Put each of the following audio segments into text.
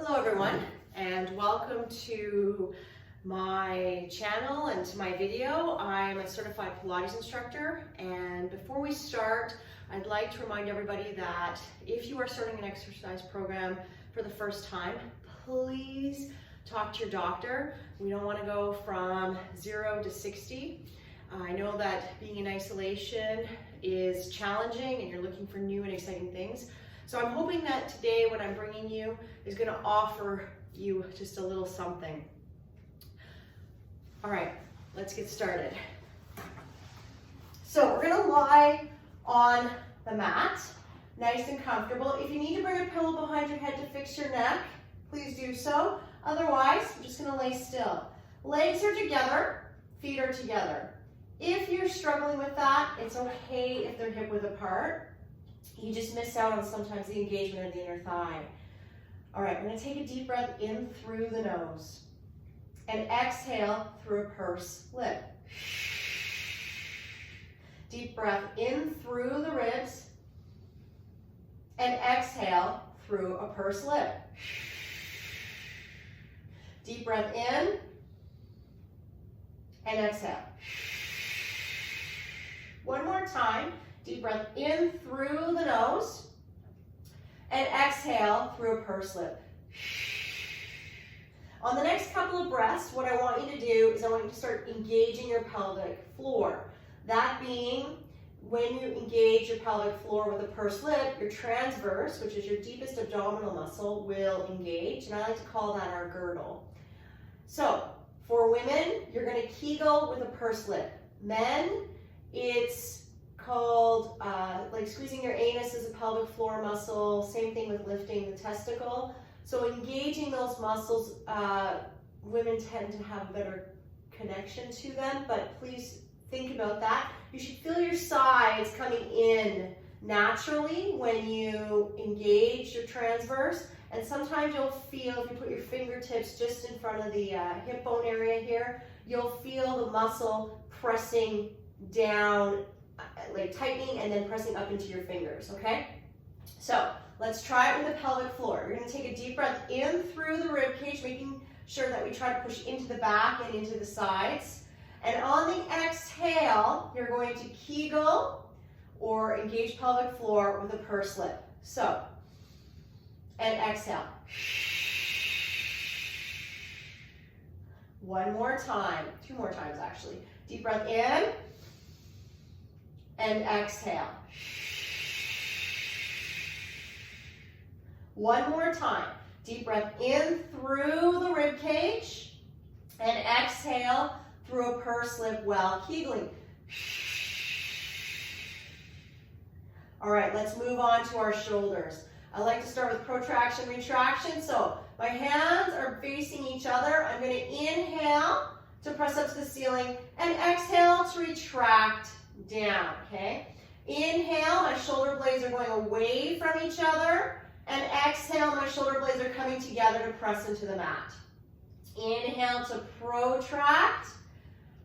Hello everyone, and welcome to my channel and to my video. I'm a certified Pilates instructor, and before we start, I'd like to remind everybody that if you are starting an exercise program for the first time, please talk to your doctor. We don't want to go from 0 to 60. I know that being in isolation is challenging and you're looking for new and exciting things. So I'm hoping that today what I'm bringing you is going to offer you just a little something. All right, let's get started. So we're going to lie on the mat, nice and comfortable. If you need to bring a pillow behind your head to fix your neck, please do so. Otherwise, I'm just going to lay still. Legs are together, feet are together. If you're struggling with that, it's okay if they're hip width apart. You just miss out on sometimes the engagement of the inner thigh. All right, we're going to take a deep breath in through the nose and exhale through a pursed lip. Deep breath in through the ribs and exhale through a pursed lip. Deep breath in and exhale. One more time. Deep breath in through the nose and exhale through a pursed lip. On the next couple of breaths, what I want you to do is I want you to start engaging your pelvic floor. That being, when you engage your pelvic floor with a pursed lip, your transverse, which is your deepest abdominal muscle, will engage, and I like to call that our girdle. So, for women, you're going to Kegel with a pursed lip. Men, it's called like squeezing your anus is a pelvic floor muscle, same thing with lifting the testicle. So engaging those muscles, women tend to have a better connection to them, but please think about that. You should feel your sides coming in naturally when you engage your transverse, and sometimes you'll feel, if you put your fingertips just in front of the hip bone area here, you'll feel the muscle pressing down, like tightening and then pressing up into your fingers, okay? So let's try it with the pelvic floor. You're going to take a deep breath in through the rib cage, making sure that we try to push into the back and into the sides. And on the exhale, you're going to Kegel or engage pelvic floor with a pursed lip. So, and exhale. One more time, 2 more times actually. Deep breath in and exhale. One more time. Deep breath in through the rib cage and exhale through a pursed lip while Kegling. All right, let's move on to our shoulders. I like to start with protraction, retraction. So my hands are facing each other. I'm going to inhale to press up to the ceiling and exhale to retract down, okay? Inhale, my shoulder blades are going away from each other, and exhale, my shoulder blades are coming together to press into the mat. Inhale to protract,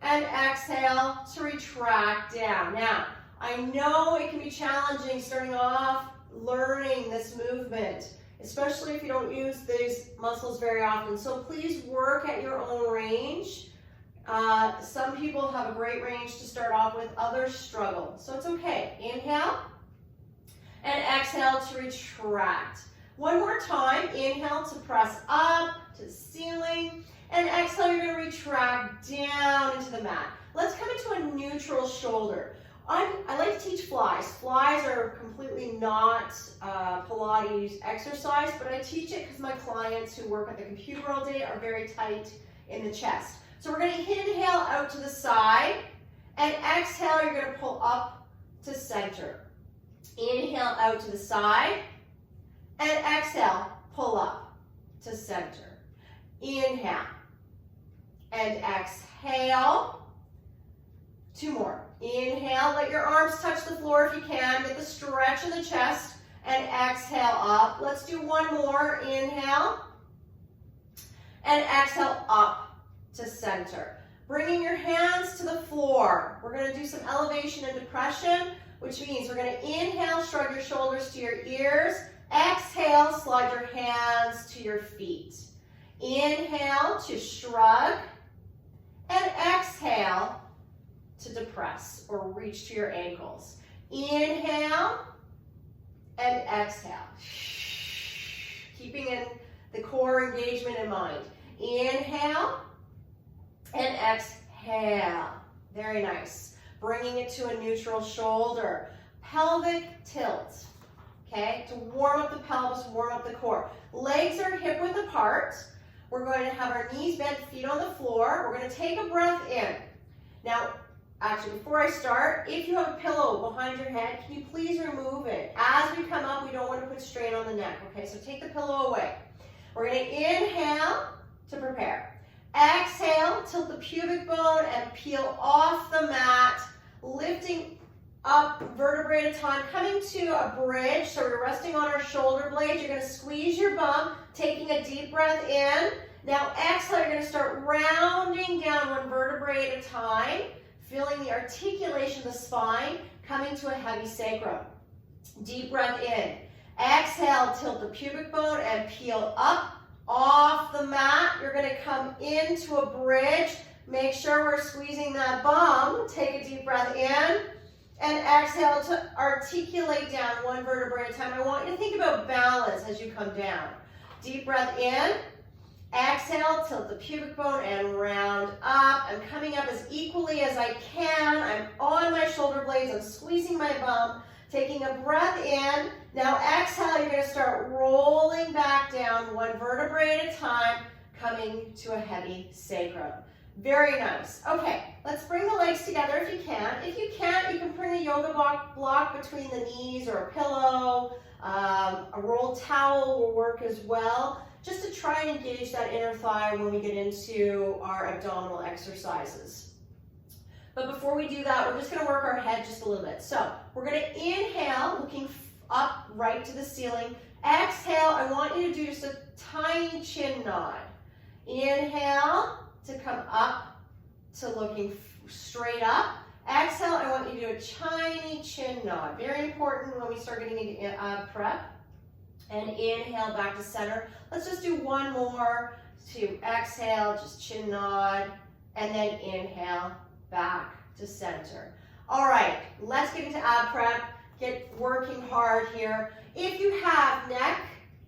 and exhale to retract down. Now, I know it can be challenging starting off learning this movement, especially if you don't use these muscles very often, so please work at your own range. Some people have a great range to start off with, others struggle. So it's okay. Inhale and exhale to retract. One more time. Inhale to press up to the ceiling, and exhale, you're going to retract down into the mat. Let's come into a neutral shoulder. I like to teach flies. Flies are completely not Pilates exercise, but I teach it because my clients who work at the computer all day are very tight in the chest. So we're going to inhale out to the side, and exhale, you're going to pull up to center. Inhale out to the side, and exhale, pull up to center. Inhale, and exhale. 2 more. Inhale, let your arms touch the floor if you can. Get the stretch in the chest, and exhale up. Let's do 1 more. Inhale, and exhale up to center. Bringing your hands to the floor. We're going to do some elevation and depression, which means we're going to inhale, shrug your shoulders to your ears, Exhale, slide your hands to your feet. Inhale to shrug, and exhale to depress or reach to your ankles. Inhale and exhale. Keeping in the core engagement in mind. Inhale and exhale. Very nice. Bringing it to a neutral shoulder. Pelvic tilt. Okay, to warm up the pelvis, warm up the core. Legs are hip width apart. We're going to have our knees bent, feet on the floor. We're going to take a breath in. Now, actually, before I start, if you have a pillow behind your head, can you please remove it? As we come up, we don't want to put strain on the neck. Okay, so take the pillow away. We're going to inhale to prepare. Exhale, tilt the pubic bone and peel off the mat, lifting up vertebrae at a time, coming to a bridge. So we're resting on our shoulder blades. You're going to squeeze your bum, taking a deep breath in. Now exhale, you're going to start rounding down one vertebrae at a time, feeling the articulation of the spine, coming to a heavy sacrum. Deep breath in. Exhale, tilt the pubic bone and peel up off the mat. You're going to come into a bridge. Make sure we're squeezing that bum. Take a deep breath in. And exhale to articulate down one vertebrae at a time. I want you to think about balance as you come down. Deep breath in. Exhale, tilt the pubic bone and round up. I'm coming up as equally as I can. I'm on my shoulder blades. I'm squeezing my bum. Taking a breath in. Now exhale, you're going to start rolling back down one vertebrae at a time, coming to a heavy sacrum. Very nice. Okay, let's bring the legs together if you can. If you can't, you can bring a yoga block between the knees or a pillow. A rolled towel will work as well, just to try and engage that inner thigh when we get into our abdominal exercises. But before we do that, we're just going to work our head just a little bit. So we're going to inhale, looking up right to the ceiling. Exhale, I want you to do just a tiny chin nod. Inhale to come up to looking straight up. Exhale, I want you to do a tiny chin nod. Very important when we start getting into prep. And inhale back to center. Let's just do one more to exhale, just chin nod, and then inhale back to center. All right, let's get into ab prep. Get working hard here. If you have neck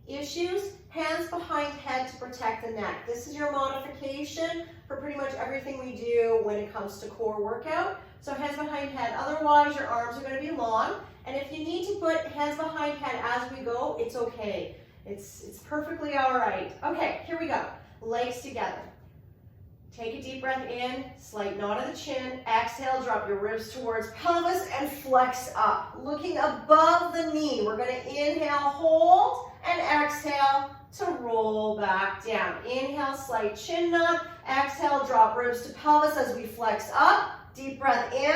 issues, hands behind head to protect the neck. This is your modification for pretty much everything we do when it comes to core workout. So hands behind head. Otherwise, your arms are going to be long. And if you need to put hands behind head as we go, it's okay. It's perfectly all right. Okay, here we go. Legs together. Take a deep breath in, slight nod of the chin. Exhale, drop your ribs towards pelvis and flex up. Looking above the knee. We're going to inhale, hold, and exhale to roll back down. Inhale, slight chin nod. Exhale, drop ribs to pelvis as we flex up. Deep breath in.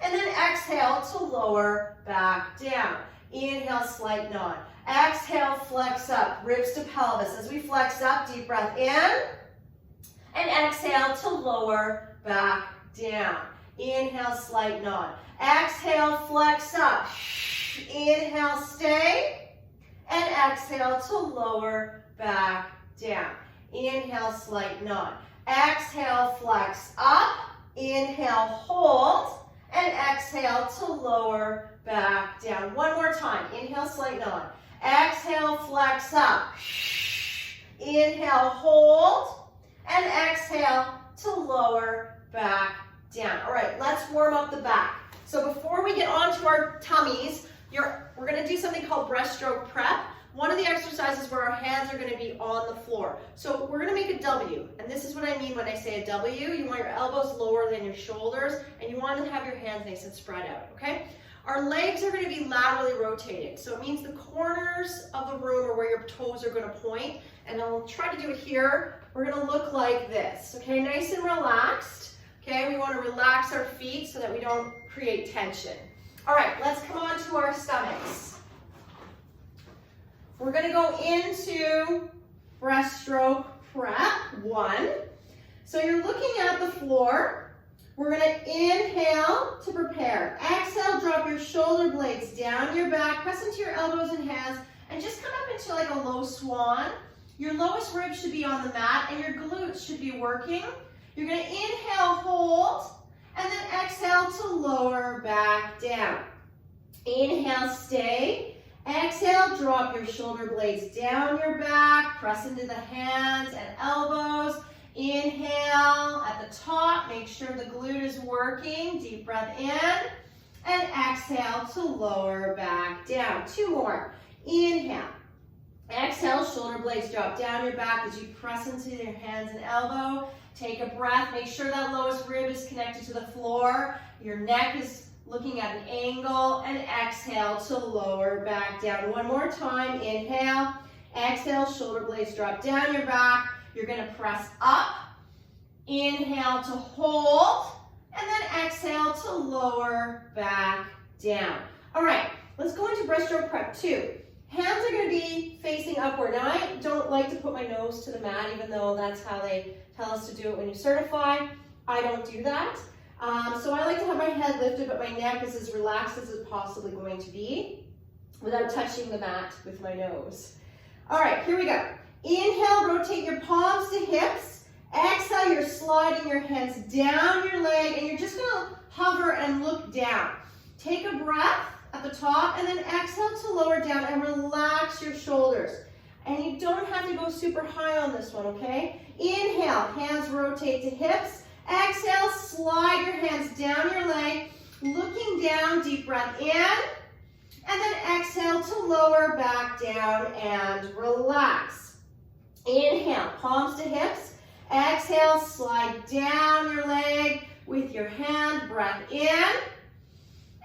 And then exhale to lower back down. Inhale, slight nod. Exhale, flex up. Ribs to pelvis as we flex up. Deep breath in. And exhale to lower back down. Inhale, slight nod. Exhale, flex up. Inhale, stay. And exhale to lower back down. Inhale, slight nod. Exhale, flex up. Inhale, hold. And exhale to lower back down. One more time. Inhale, slight nod. Exhale, flex up. Inhale, hold. And exhale to lower back down. All right, let's warm up the back. So before we get onto our tummies, we're going to do something called breaststroke prep. One of the exercises where our hands are going to be on the floor. So we're going to make a W, and this is what I mean when I say a W. You want your elbows lower than your shoulders, and you want to have your hands nice and spread out, okay? Our legs are going to be laterally rotated, so it means the corners of the room are where your toes are going to point, and I'll try to do it here. We're going to look like this, okay? Nice and relaxed, okay? We want to relax our feet so that we don't create tension. All right, let's come on to our stomachs. We're going to go into breaststroke prep 1. So you're looking at the floor. We're going to inhale to prepare. Exhale, drop your shoulder blades down your back, press into your elbows and hands, and just come up into like a low swan. Your lowest rib should be on the mat, and your glutes should be working. You're going to inhale, hold, and then exhale to lower back down. Inhale, stay. Exhale, drop your shoulder blades down your back, press into the hands and elbows. Inhale at the top, make sure the glute is working. Deep breath in, and exhale to lower back down. 2 more. Inhale. Exhale, shoulder blades drop down your back as you press into your hands and elbow. Take a breath, make sure that lowest rib is connected to the floor. Your neck is looking at an angle, and exhale to lower back down. 1 more time. Inhale. Exhale, shoulder blades drop down your back. You're going to press up. Inhale to hold, and then exhale to lower back down. All right, let's go into breaststroke prep 2. Hands are going to be facing upward. Now, I don't like to put my nose to the mat, even though that's how they tell us to do it when you certify. I don't do that. So I like to have my head lifted, but my neck is as relaxed as it's possibly going to be without touching the mat with my nose. All right, here we go. Inhale, rotate your palms to hips. Exhale, you're sliding your hands down your leg, and you're just going to hover and look down. Take a breath at the top, and then exhale to lower down and relax your shoulders. And you don't have to go super high on this one, okay? Inhale, hands rotate to hips. Exhale, slide your hands down your leg, looking down, deep breath in. And then exhale to lower back down and relax. Inhale, palms to hips. Exhale, slide down your leg with your hand, breath in.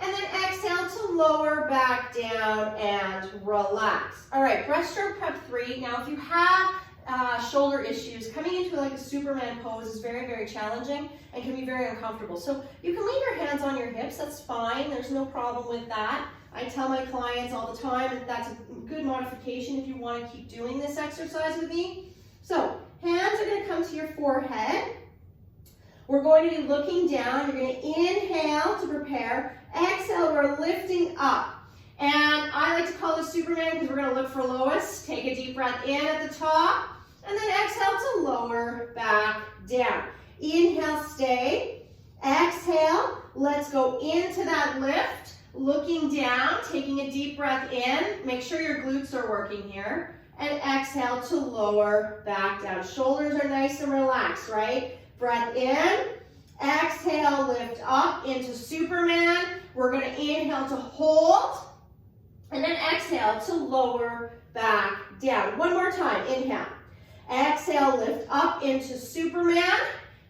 And then exhale to lower back down and relax. All right, breaststroke prep 3. Now, if you have shoulder issues, coming into like a Superman pose is very, very challenging and can be very uncomfortable. So you can leave your hands on your hips, that's fine. There's no problem with that. I tell my clients all the time that that's a good modification if you want to keep doing this exercise with me. So hands are going to come to your forehead. We're going to be looking down. You're going to inhale to prepare. Exhale, we're lifting up. And I like to call this Superman because we're going to look for lowest. Take a deep breath in at the top. And then exhale to lower back down. Inhale, stay. Exhale, let's go into that lift. Looking down, taking a deep breath in. Make sure your glutes are working here. And exhale to lower back down. Shoulders are nice and relaxed, right? Breath in. Exhale, lift up into Superman. We're going to inhale to hold. And then exhale to lower back down. 1 more time. Inhale. Exhale, lift up into Superman.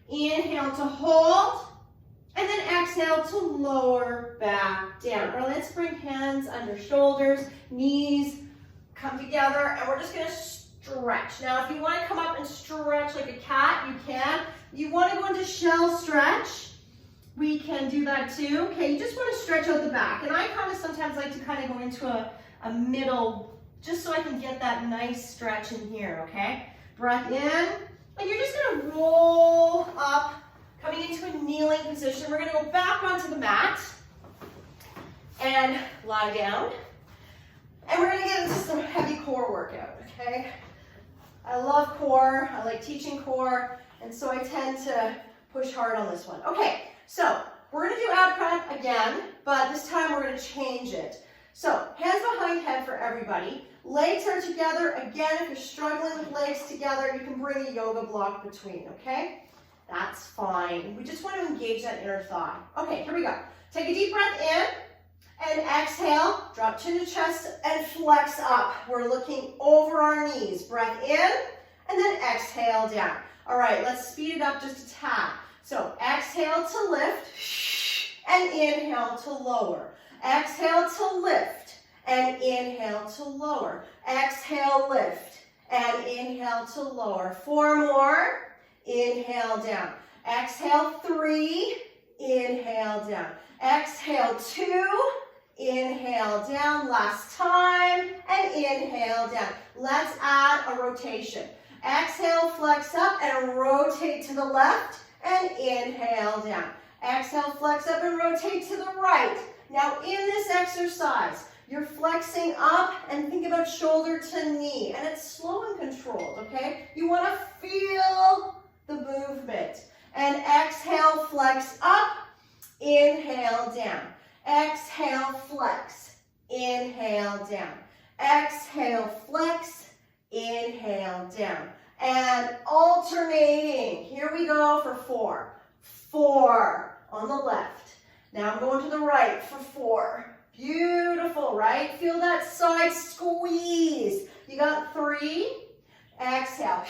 Inhale to hold. And then exhale to lower back down. All right, let's bring hands under shoulders, knees come together, and we're just going to stretch. Now, if you want to come up and stretch like a cat, you can. You want to go into shell stretch, we can do that too. Okay, you just want to stretch out the back. And I kind of sometimes like to kind of go into a middle, just so I can get that nice stretch in here, okay? Breath in, and you're just going to roll up, coming into a kneeling position. We're going to go back onto the mat and lie down. And we're going to get into some heavy core workout, okay? I love core. I like teaching core. And so I tend to push hard on this one. Okay, so we're going to do ab prep again, but this time we're going to change it. So hands behind head for everybody. Legs are together. Again, if you're struggling with legs together, you can bring a yoga block between, okay? That's fine. We just want to engage that inner thigh. Okay, here we go. Take a deep breath in and exhale. Drop chin to chest and flex up. We're looking over our knees. Breath in and then exhale down. All right, let's speed it up just a tad. So exhale to lift and inhale to lower. Exhale to lift and inhale to lower. Exhale, lift and inhale to lower. 4 more. Inhale down. Exhale 3. Inhale down. Exhale 2. Inhale down. Last time. And inhale down. Let's add a rotation. Exhale, flex up and rotate to the left. And inhale down. Exhale, flex up and rotate to the right. Now in this exercise, you're flexing up and think about shoulder to knee. And it's slow and controlled, okay? You want to feel the movement. And exhale, flex up. Inhale, down. Exhale, flex. Inhale, down. Exhale, flex. Inhale, down. And alternating. Here we go for 4. 4 on the left. Now I'm going to the right for 4. Beautiful, right? Feel that side squeeze. You got 3. Exhale.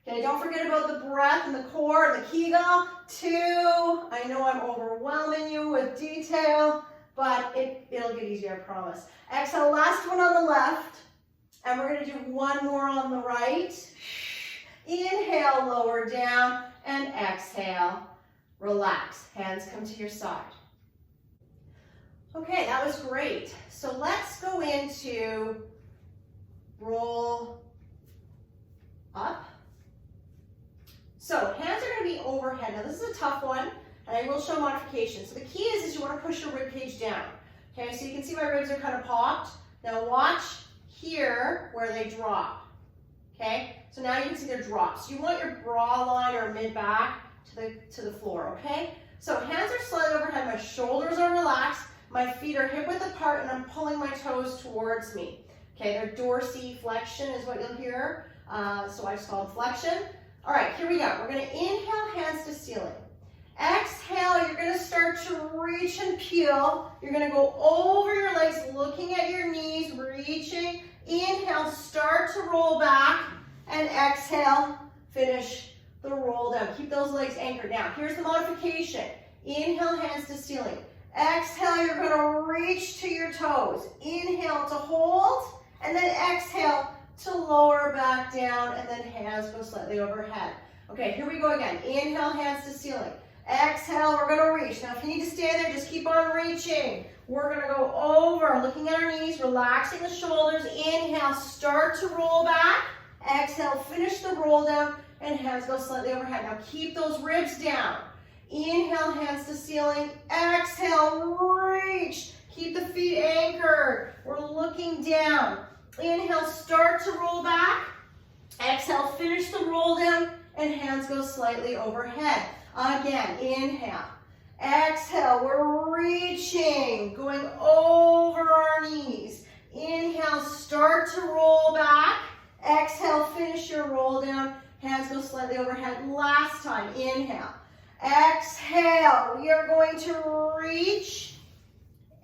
Okay, don't forget about the breath and the core and the Kegel. 2. I know I'm overwhelming you with detail, but it'll get easier, I promise. Exhale, last one on the left. And we're going to do one more on the right. Inhale, lower down, and exhale. Relax. Hands come to your side. Okay, that was great. So let's go into roll up. So hands are going to be overhead. Now this is a tough one, and I will show modifications. So the key is you want to push your rib cage down. Okay, so you can see my ribs are kind of popped. Now watch here where they drop. Okay, so now you can see their drop. So you want your bra line or mid-back to the floor, okay? So hands are slightly overhead, my shoulders are relaxed, my feet are hip-width apart, and I'm pulling my toes towards me. Okay, their dorsiflexion is what you'll hear, so I just call it flexion. All right, here we go. We're gonna inhale, hands to ceiling. Exhale, you're gonna start to reach and peel. You're gonna go over your legs, looking at your knees, reaching. Inhale, start to roll back, and exhale, finish the roll down. Keep those legs anchored. Now, here's the modification. Inhale, hands to ceiling. Exhale, you're gonna reach to your toes. Inhale to hold, and then exhale to lower back down, and then hands go slightly overhead. Okay, here we go again. Inhale, hands to ceiling. Exhale, we're gonna reach. Now, if you need to stay there, just keep on reaching. We're gonna go over, looking at our knees, relaxing the shoulders. Inhale, start to roll back. Exhale, finish the roll down, and hands go slightly overhead. Now, keep those ribs down. Inhale, hands to ceiling. Exhale, reach. Keep the feet anchored. We're looking down. Inhale, start to roll back. Exhale, finish the roll down, and hands go slightly overhead. Again, inhale. Exhale, we're reaching, going over our knees. Inhale, start to roll back. Exhale, finish your roll down. Hands go slightly overhead. Last time, inhale. Exhale, we are going to reach.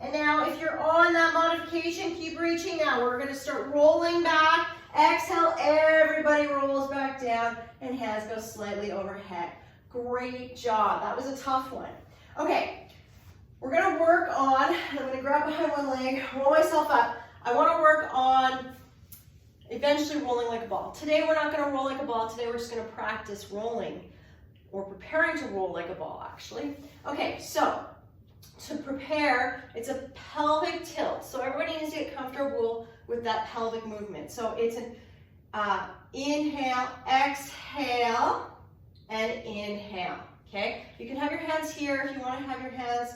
And now if you're on that modification, keep reaching now. We're going to start rolling back. Exhale, everybody rolls back down, and hands go slightly overhead. Great job. That was a tough one. Okay, we're going to work on, I'm going to grab behind one leg, roll myself up. I want to work on eventually rolling like a ball. Today we're not going to roll like a ball. Today we're just going to practice rolling, or preparing to roll like a ball, actually. Okay, so to prepare, it's a pelvic tilt. So everybody needs to get comfortable with that pelvic movement. So it's an inhale, exhale, and inhale. Okay, you can have your hands here. If you want to have your hands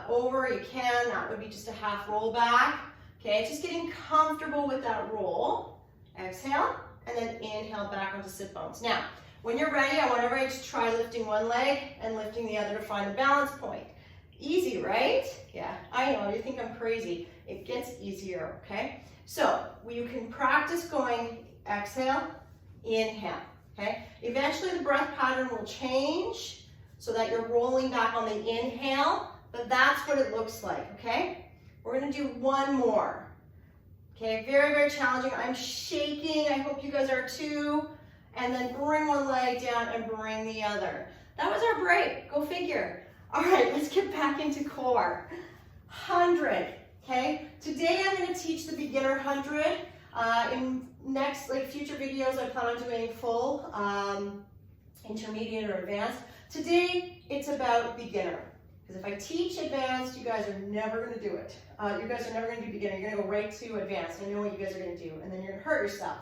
over, you can. That would be just a half roll back. Okay, just getting comfortable with that roll. Exhale, and then inhale back onto sit bones. Now, when you're ready, I want everybody to try lifting one leg and lifting the other to find a balance point. Easy, right? Yeah, I know, you think I'm crazy. It gets easier, okay? So, you can practice going exhale, inhale, okay? Eventually the breath pattern will change so that you're rolling back on the inhale, but that's what it looks like, okay? We're gonna do one more. Okay, very, very challenging. I'm shaking, I hope you guys are too. And then bring one leg down and bring the other. That was our break, go figure. All right, let's get back into core. 100, okay? Today I'm gonna teach the beginner 100. In next, future videos, I plan on doing full, intermediate, or advanced. Today, it's about beginner. Because if I teach advanced, you guys are never gonna do it. You guys are never gonna do beginner. You're gonna go right to advanced. I know what you guys are gonna do, and then you're gonna hurt yourself.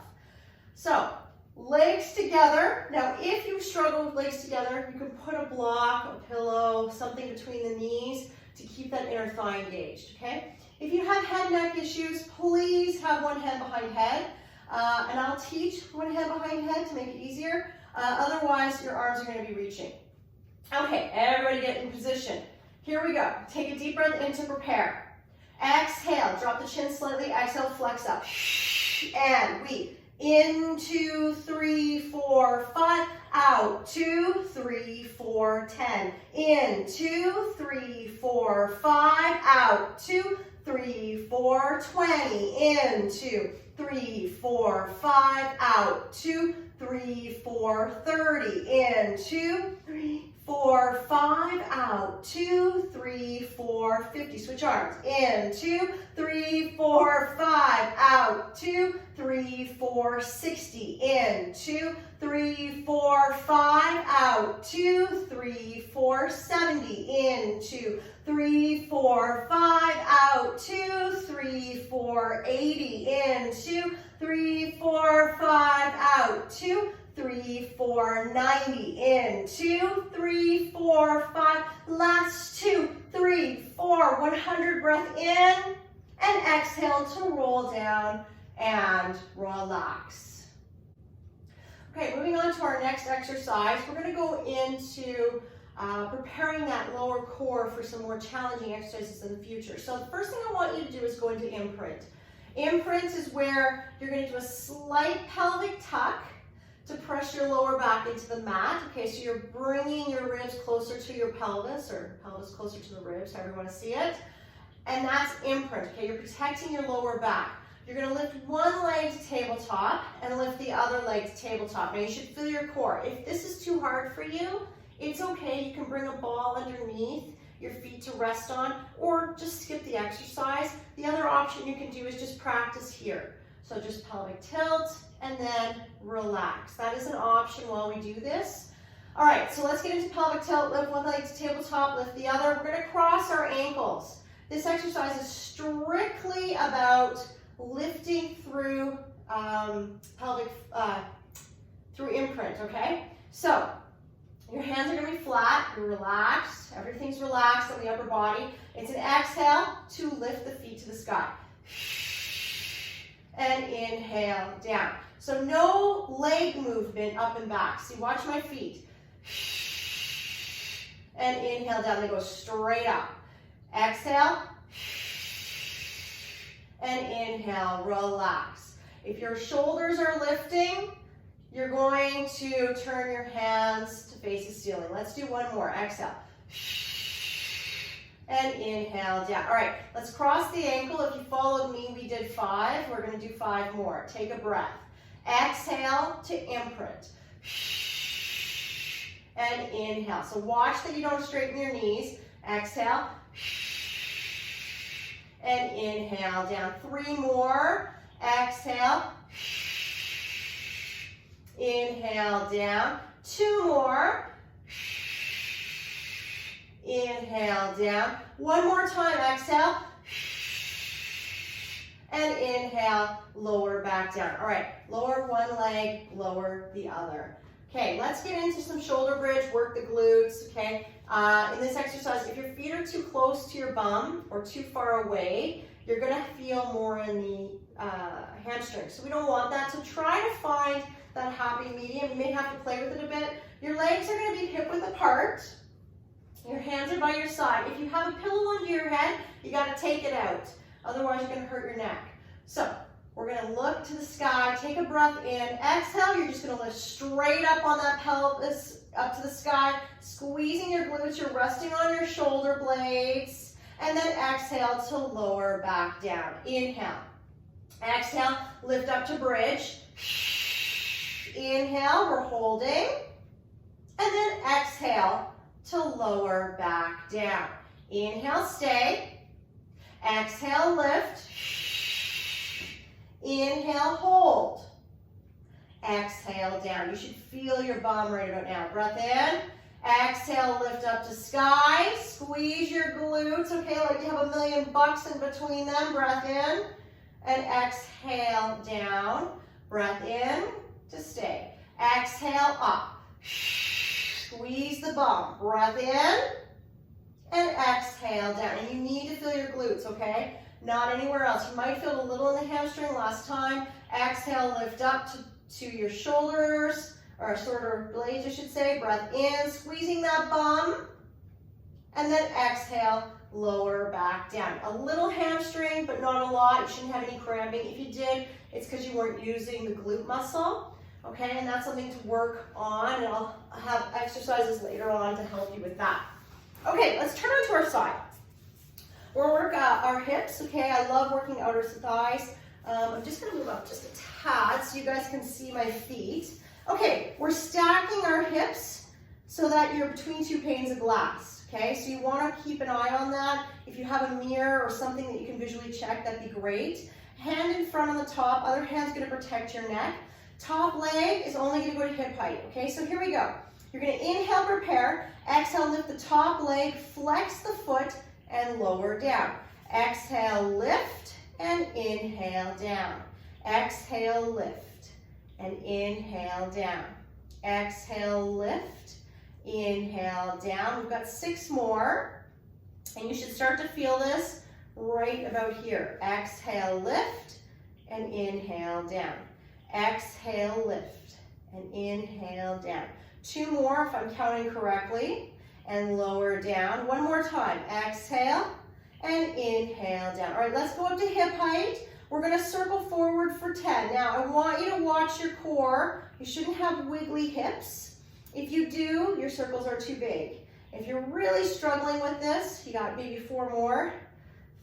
So, Legs together. Now, if you struggle with legs together, you can put a block, a pillow, something between the knees to keep that inner thigh engaged, okay? If you have head neck issues, please have one hand behind head. And I'll teach one hand behind head to make it easier. Otherwise, your arms are going to be reaching. Okay, everybody get in position. Here we go. Take a deep breath in to prepare. Exhale, drop the chin slightly. Exhale, flex up. And we in 2, 3, 4, 5. Out 2, 3, 4, 10. In 2, 3, 4, 5. Out 2, 3, 4, 20. In 2, 3, 4, 5. Out 2, 3, 4, 30. In 2, 3, 4, 5. Out 2, 3, 4, 50. Switch arms. In 2, 3, 4, 5. Out 2, 3, 4, 60. In 2, 3, 4, 5. Out 2, 3, 4, 70. In 2, 3, 4, 5. Out 2, 3, 4, 80. In 2, 3, 4, 5. Out 2, 3, 4, 90. In 2, 3, 4, 5. Last 2, 3, 4. 100. Breath in and exhale to roll down and relax. Okay, moving on to our next exercise. We're going to go into preparing that lower core for some more challenging exercises in the future. So the first thing I want you to do is go into imprint. Imprint is where you're going to do a slight pelvic tuck to press your lower back into the mat. Okay, so you're bringing your ribs closer to your pelvis, or pelvis closer to the ribs, however you want to see it. And that's imprint, okay? You're protecting your lower back. You're going to lift one leg to tabletop and lift the other leg to tabletop. Now you should feel your core. If this is too hard for you, it's okay. You can bring a ball underneath your feet to rest on, or just skip the exercise. The other option you can do is just practice here. So just pelvic tilt and then relax. That is an option while we do this. All right, so let's get into pelvic tilt. Lift one leg to tabletop, lift the other. We're going to cross our ankles. This exercise is strictly about lifting through through imprint, okay? So your hands are going to be flat, you're relaxed, everything's relaxed on the upper body. It's an exhale to lift the feet to the sky. And inhale down. So no leg movement up and back. See, watch my feet. And inhale down, they go straight up. Exhale. And inhale, relax. If your shoulders are lifting, you're going to turn your hands to face the ceiling. Let's do one more. Exhale. And inhale down. All right, let's cross the ankle. If you followed me, we did 5. We're going to do 5 more. Take a breath. Exhale to imprint. And inhale. So watch that you don't straighten your knees. Exhale. And inhale down. 3 more. Exhale. Inhale down. 2 more. Inhale down. 1 more time. Exhale. And inhale, lower back down. All right, lower one leg, lower the other. Okay, let's get into some shoulder bridge, work the glutes, okay? In this exercise, if your feet are too close to your bum or too far away, you're gonna feel more in the hamstrings. So we don't want that, so try to find that happy medium. You may have to play with it a bit. Your legs are gonna be hip width apart. Your hands are by your side. If you have a pillow under your head, you gotta take it out. Otherwise, you're gonna hurt your neck. So we're gonna look to the sky, take a breath in, exhale, you're just gonna lift straight up on that pelvis, up to the sky, squeezing your glutes, you're resting on your shoulder blades, and then exhale to lower back down. Inhale. Exhale, lift up to bridge. Inhale, we're holding, and then exhale to lower back down. Inhale, stay. Exhale, lift. Inhale, hold. Exhale, down. You should feel your bum right about now. Breath in. Exhale, lift up to sky. Squeeze your glutes, okay, like you have $1 million in between them. Breath in. And exhale, down. Breath in to stay. exhale, up. Squeeze the bum. Breath in and exhale down. And you need to feel your glutes, okay? Not anywhere else. You might feel a little in the hamstring last time. Exhale, lift up to your shoulders, or shoulder blades, I should say. Breath in, squeezing that bum. And then exhale, lower back down. A little hamstring, but not a lot. You shouldn't have any cramping. If you did, it's because you weren't using the glute muscle. Okay, and that's something to work on, and I'll have exercises later on to help you with that. Okay, let's turn on to our side. We'll work our hips, okay? I love working outer thighs. I'm just gonna move up just a tad so you guys can see my feet. Okay, we're stacking our hips so that you're between two panes of glass, okay? So you wanna keep an eye on that. If you have a mirror or something that you can visually check, that'd be great. Hand in front on the top, other hand's gonna protect your neck. Top leg is only gonna go to hip height, okay? So here we go. You're gonna inhale, prepare. Exhale, lift the top leg, flex the foot, and lower down. Exhale, lift, and inhale down. Exhale, lift, and inhale down. Exhale, lift, inhale down. We've got 6 more, and you should start to feel this right about here. Exhale, lift, and inhale down. Exhale, lift, and inhale down. 2 more if I'm counting correctly, and lower down. 1 more time. Exhale, and inhale down. All right, let's go up to hip height. We're gonna circle forward for 10. Now, I want you to watch your core. You shouldn't have wiggly hips. If you do, your circles are too big. If you're really struggling with this, you got maybe 4 more.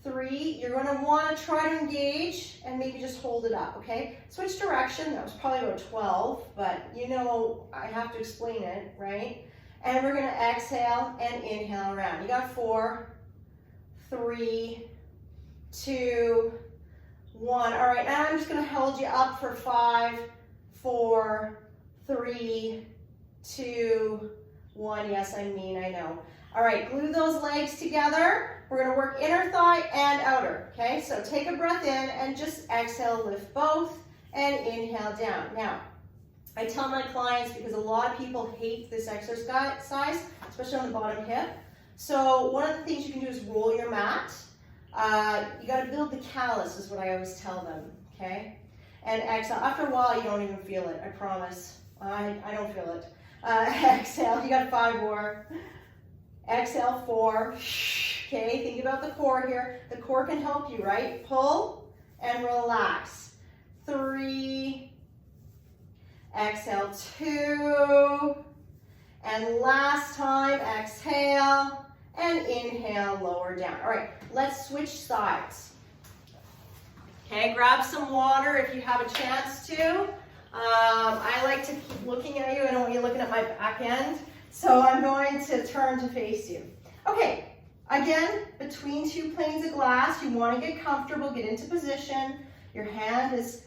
3, you're gonna wanna try to engage and maybe just hold it up, okay? Switch direction, that was probably about 12, but you know I have to explain it, right? And we're gonna exhale and inhale around. You got 4, 3, 2, 1. All right, now I'm just gonna hold you up for 5, 4, 3, 2, 1. Yes, I know. All right, glue those legs together. We're gonna work inner thigh and outer, okay? So take a breath in and just exhale, lift both, and inhale down. Now, I tell my clients, because a lot of people hate this exercise, especially on the bottom hip. So one of the things you can do is roll your mat. You gotta build the callus is what I always tell them, okay? And exhale. After a while, you don't even feel it, I promise. I don't feel it. Exhale, you got 5 more. Exhale, 4. Okay, think about the core here. The core can help you, right? Pull and relax. 3. Exhale, 2. And last time, exhale and inhale, lower down. All right, let's switch sides. Okay, grab some water if you have a chance to. I like to keep looking at you. I don't want you looking at my back end. So I'm going to turn to face you. Okay, again, between 2 planes of glass, you want to get comfortable, get into position. Your hand is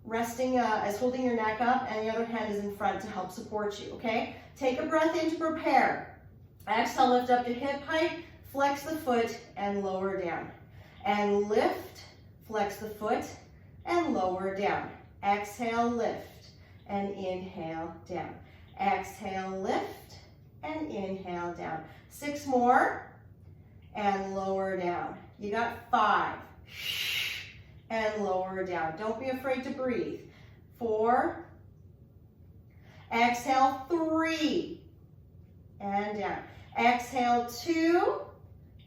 resting as holding your neck up, and the other hand is in front to help support you, okay? Take a breath in to prepare. Exhale, lift up to hip height, flex the foot, and lower down. And lift, flex the foot, and lower down. Exhale, lift, and inhale down. Exhale, lift, and inhale down. 6 more, and lower down. You got 5, and lower down. Don't be afraid to breathe. 4, exhale, 3, and down. Exhale, 2,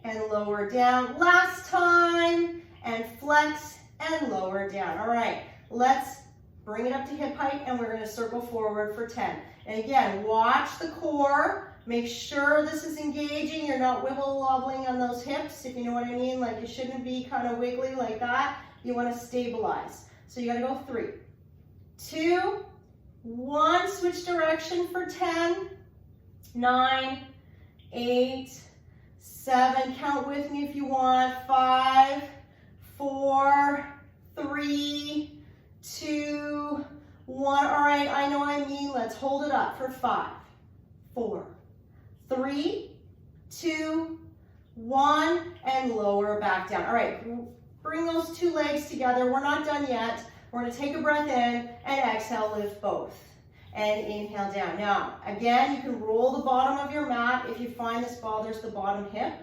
and lower down. Last time, and flex, and lower down. All right, let's bring it up to hip height, and we're gonna circle forward for 10. And again, watch the core. Make sure this is engaging. You're not wibble-wobbling on those hips, if you know what I mean. Like, you shouldn't be kind of wiggly like that. You want to stabilize. So you got to go 3, 2, 1. Switch direction for 10, 9, 8, 7. Count with me if you want. 5, 4, 3, 2, 1. All right, I know what I mean. Let's hold it up for 5, 4, 3, 2, 1, and lower back down. All right, bring those 2 legs together. We're not done yet. We're gonna take a breath in and exhale, lift both. and inhale down. Now, again, you can roll the bottom of your mat if you find this bothers the bottom hip.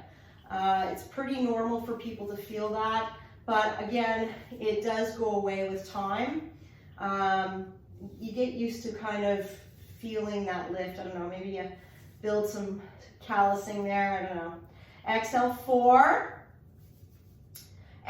It's pretty normal for people to feel that, but again, it does go away with time. You get used to kind of feeling that lift. I don't know, maybe you build some callousing there, I don't know. Exhale 4.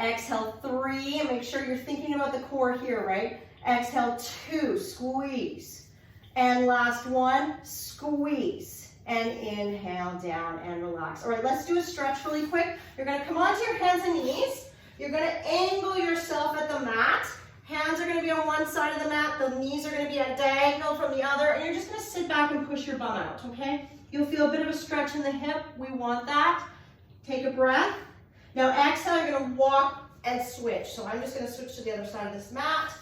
Exhale 3, and make sure you're thinking about the core here, right? Exhale 2, squeeze. And last one, squeeze. And inhale down and relax. All right, let's do a stretch really quick. You're gonna come onto your hands and knees. You're gonna angle yourself at the mat. Hands are gonna be on one side of the mat. The knees are gonna be at diagonal from the other. And you're just gonna sit back and push your bum out, okay? You'll feel a bit of a stretch in the hip. We want that. Take a breath. Now exhale, you're gonna walk and switch. So I'm just gonna switch to the other side of this mat.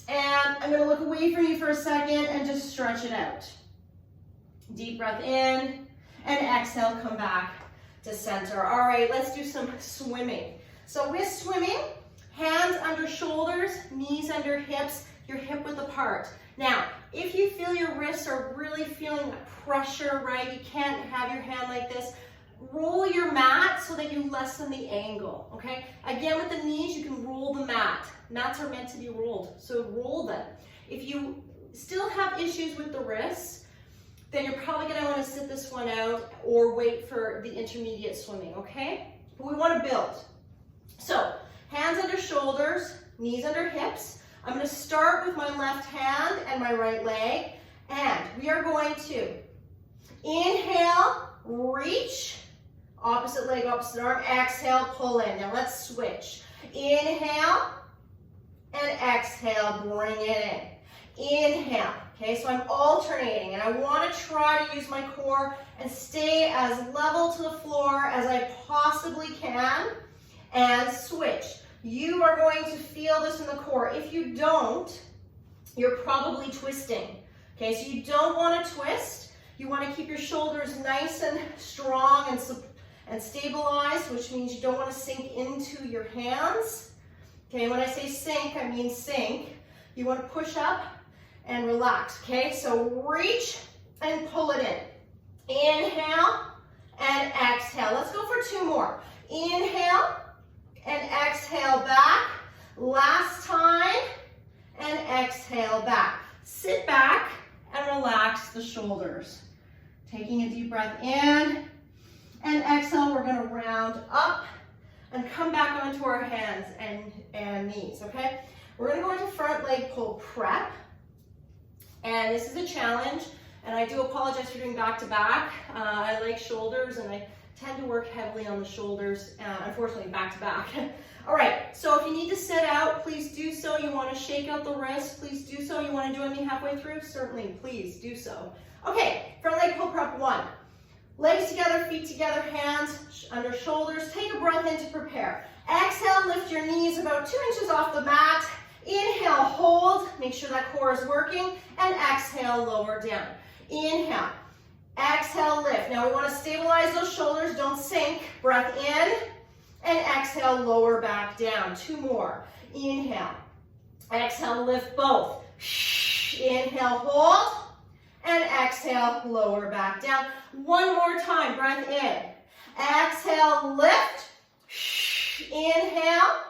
And I'm gonna look away from you for a second and just stretch it out. Deep breath in, and exhale, come back to center. All right, let's do some swimming. So with swimming, hands under shoulders, knees under hips, your hip width apart. Now, if you feel your wrists are really feeling pressure, right, you can't have your hand like this, roll your mat so that you lessen the angle, okay? Again, with the knees, you can roll the mat. Mats are meant to be rolled, so roll them. If you still have issues with the wrists, then you're probably gonna wanna sit this one out or wait for the intermediate swimming, okay? But we wanna build. So, hands under shoulders, knees under hips. I'm gonna start with my left hand and my right leg, and we are going to inhale, reach, opposite leg, opposite arm, exhale, pull in. Now let's switch. Inhale, and exhale, bring it in. Inhale, okay, so I'm alternating, and I want to try to use my core and stay as level to the floor as I possibly can, and switch. You are going to feel this in the core. If you don't, you're probably twisting, okay, so you don't want to twist. You want to keep your shoulders nice and strong and stabilized, which means you don't want to sink into your hands. Okay, when I say sink, I mean sink. You want to push up and relax, okay? So reach and pull it in. Inhale and exhale. Let's go for 2 more. Inhale and exhale back. Last time, and exhale back. Sit back and relax the shoulders. Taking a deep breath in and exhale, we're gonna round up and come back onto our hands and knees, okay? We're gonna go into front leg pull prep. And this is a challenge, and I do apologize for doing back to back. I like shoulders, and I tend to work heavily on the shoulders, unfortunately back to back. All right, so if you need to sit out, please do so. You wanna shake out the wrist, please do so. You wanna join me halfway through? Certainly, please do so. Okay, front leg pull prep 1. Legs together, feet together, hands under shoulders. Take a breath in to prepare. Exhale, lift your knees about 2 inches off the mat. Inhale, hold, make sure that core is working, and exhale, lower down. Inhale, exhale, lift. Now we want to stabilize those shoulders, don't sink. Breath in, and exhale, lower back down. 2 more. Inhale, exhale, lift both. Inhale, hold, and exhale, lower back down. 1 more time, breath in. Exhale, lift. Inhale,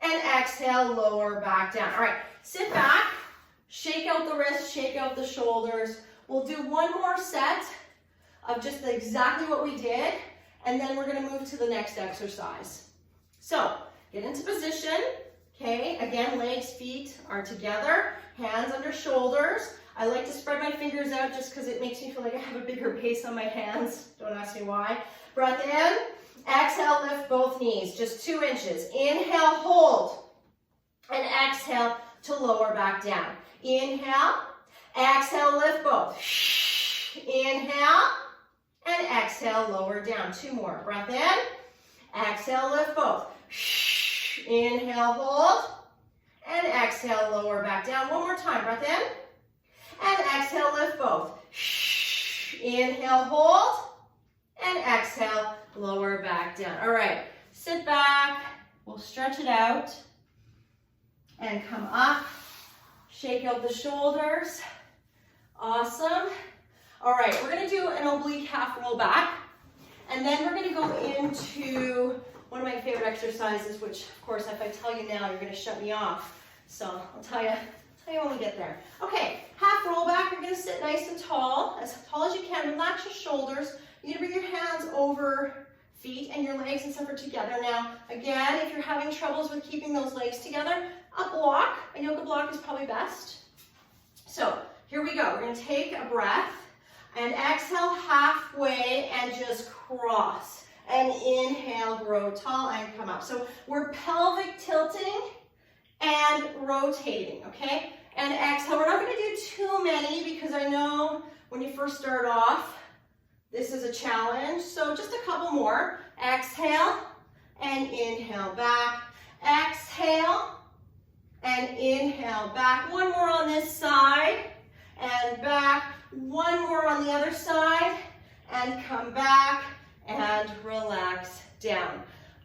and exhale, lower back down. All right, sit back, shake out the wrists, shake out the shoulders. We'll do 1 more set of just exactly what we did, and then we're gonna move to the next exercise. So, get into position, okay? Again, legs, feet are together, hands under shoulders. I like to spread my fingers out just because it makes me feel like I have a bigger base on my hands. Don't ask me why. Breath in. Exhale, lift both knees, just 2 inches. Inhale, hold, and exhale to lower back down. Inhale, exhale, lift both. Inhale, and exhale, lower down. 2 more. Breath in, exhale, lift both. Inhale, hold, and exhale, lower back down. 1 more time. Breath in, and exhale, lift both. Inhale, hold, and exhale, lower back down. All right, sit back, we'll stretch it out, and come up, shake out the shoulders, Awesome. All right, we're gonna do an oblique half roll back, and then we're gonna go into one of my favorite exercises, which of course, if I tell you now, you're gonna shut me off. So I'll tell you when we get there. Okay, half roll back, you're gonna sit nice and tall as you can. Relax your shoulders. You're gonna bring your hands over feet and your legs and stuff are together. Now, again, if you're having troubles with keeping those legs together, a block, a yoga block is probably best. So here we go. We're gonna take a breath and exhale halfway and just cross. And inhale, grow tall and come up. So we're pelvic tilting and rotating, okay? And exhale. We're not gonna do too many because I know when you first start off, this is a challenge. So just a couple more. Exhale and inhale back. Exhale and inhale back. One more on this side and back. One more on the other side and come back and relax down.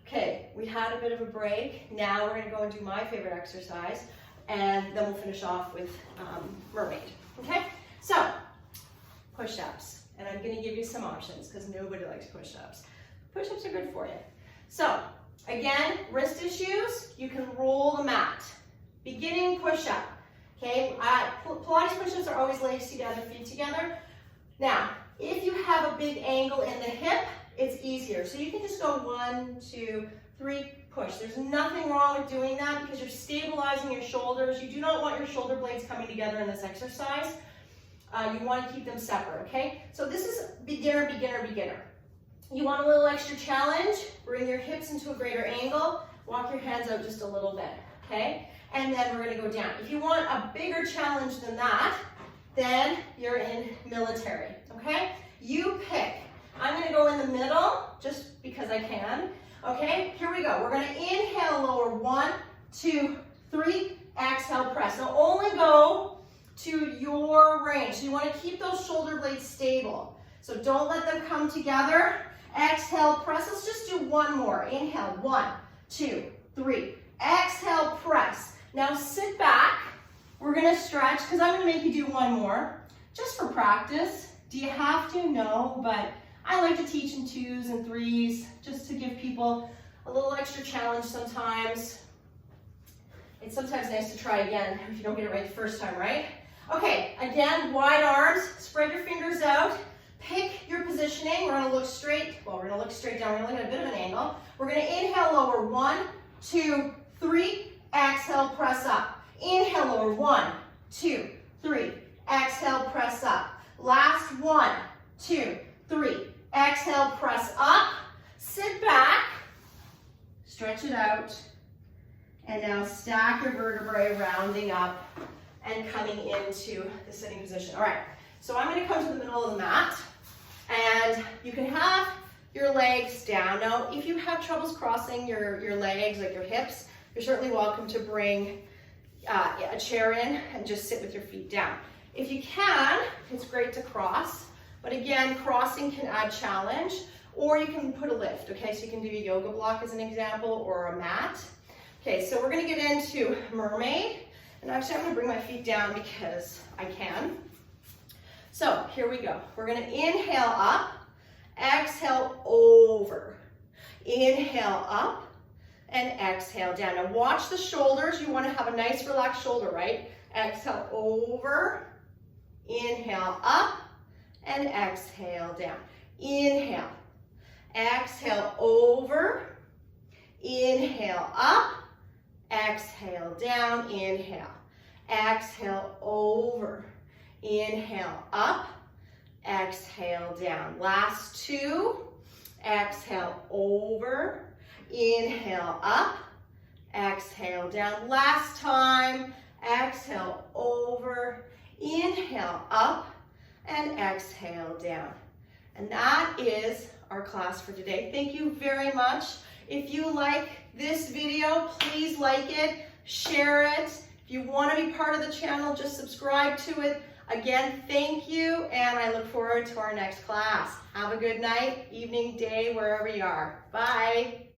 Okay, we had a bit of a break. Now we're gonna go and do my favorite exercise, and then we'll finish off with mermaid, okay? So, push-ups, and I'm gonna give you some options because nobody likes push-ups. Push-ups are good for you. So, again, wrist issues, you can roll the mat. Beginning push-up, okay? Pilates push-ups are always legs together, feet together. Now, if you have a big angle in the hip, it's easier. So you can just go 1, 2, 3, push. There's nothing wrong with doing that because you're stabilizing your shoulders. You do not want your shoulder blades coming together in this exercise. You want to keep them separate, okay? So this is beginner, beginner, beginner. You want a little extra challenge? Bring your hips into a greater angle. Walk your hands out just a little bit, okay? And then we're going to go down. If you want a bigger challenge than that, then you're in military, okay? You pick. I'm going to go in the middle just because I can. Okay, here we go. We're going to inhale, lower 1, 2, 3, exhale, press. Now only go to your range. So you want to keep those shoulder blades stable. So don't let them come together. Exhale, press. Let's just do one more. Inhale, 1, 2, 3. Exhale, press. Now sit back. We're going to stretch because I'm going to make you do one more just for practice. Do you have to? No, but I like to teach in 2s and 3s just to give people a little extra challenge sometimes. It's sometimes nice to try again if you don't get it right the first time, right? Okay, again, wide arms, spread your fingers out, pick your positioning. We're gonna look straight, well, we're gonna look straight down, we're gonna look at a bit of an angle. We're gonna inhale, lower 1, 2, 3, exhale, press up. Inhale, lower 1, 2, 3, exhale, press up. Last 1, 2, 3. Exhale, press up, sit back, stretch it out, and now stack your vertebrae, rounding up and coming into the sitting position. All right, so I'm going to come to the middle of the mat, and you can have your legs down. Now, if you have troubles crossing your legs, like your hips, you're certainly welcome to bring a chair in and just sit with your feet down. If you can, it's great to cross. But again, crossing can add challenge, or you can put a lift, okay? So you can do a yoga block as an example, or a mat. Okay, so we're gonna get into mermaid, and actually I'm gonna bring my feet down because I can. So here we go. We're gonna inhale up, exhale over. Inhale up, and exhale down. Now watch the shoulders. You wanna have a nice relaxed shoulder, right? Exhale over, inhale up, and exhale down. Inhale, exhale over, inhale up, exhale down, inhale, exhale over, inhale up, exhale down. Last 2, exhale over, inhale up, exhale down. Last time, exhale over, inhale up, and exhale down. And that is our class for today. Thank you very much. If you like this video, please like it, share it. If you want to be part of the channel, just subscribe to it. Again, thank you, and I look forward to our next class. Have a good night, evening, day, wherever you are. Bye.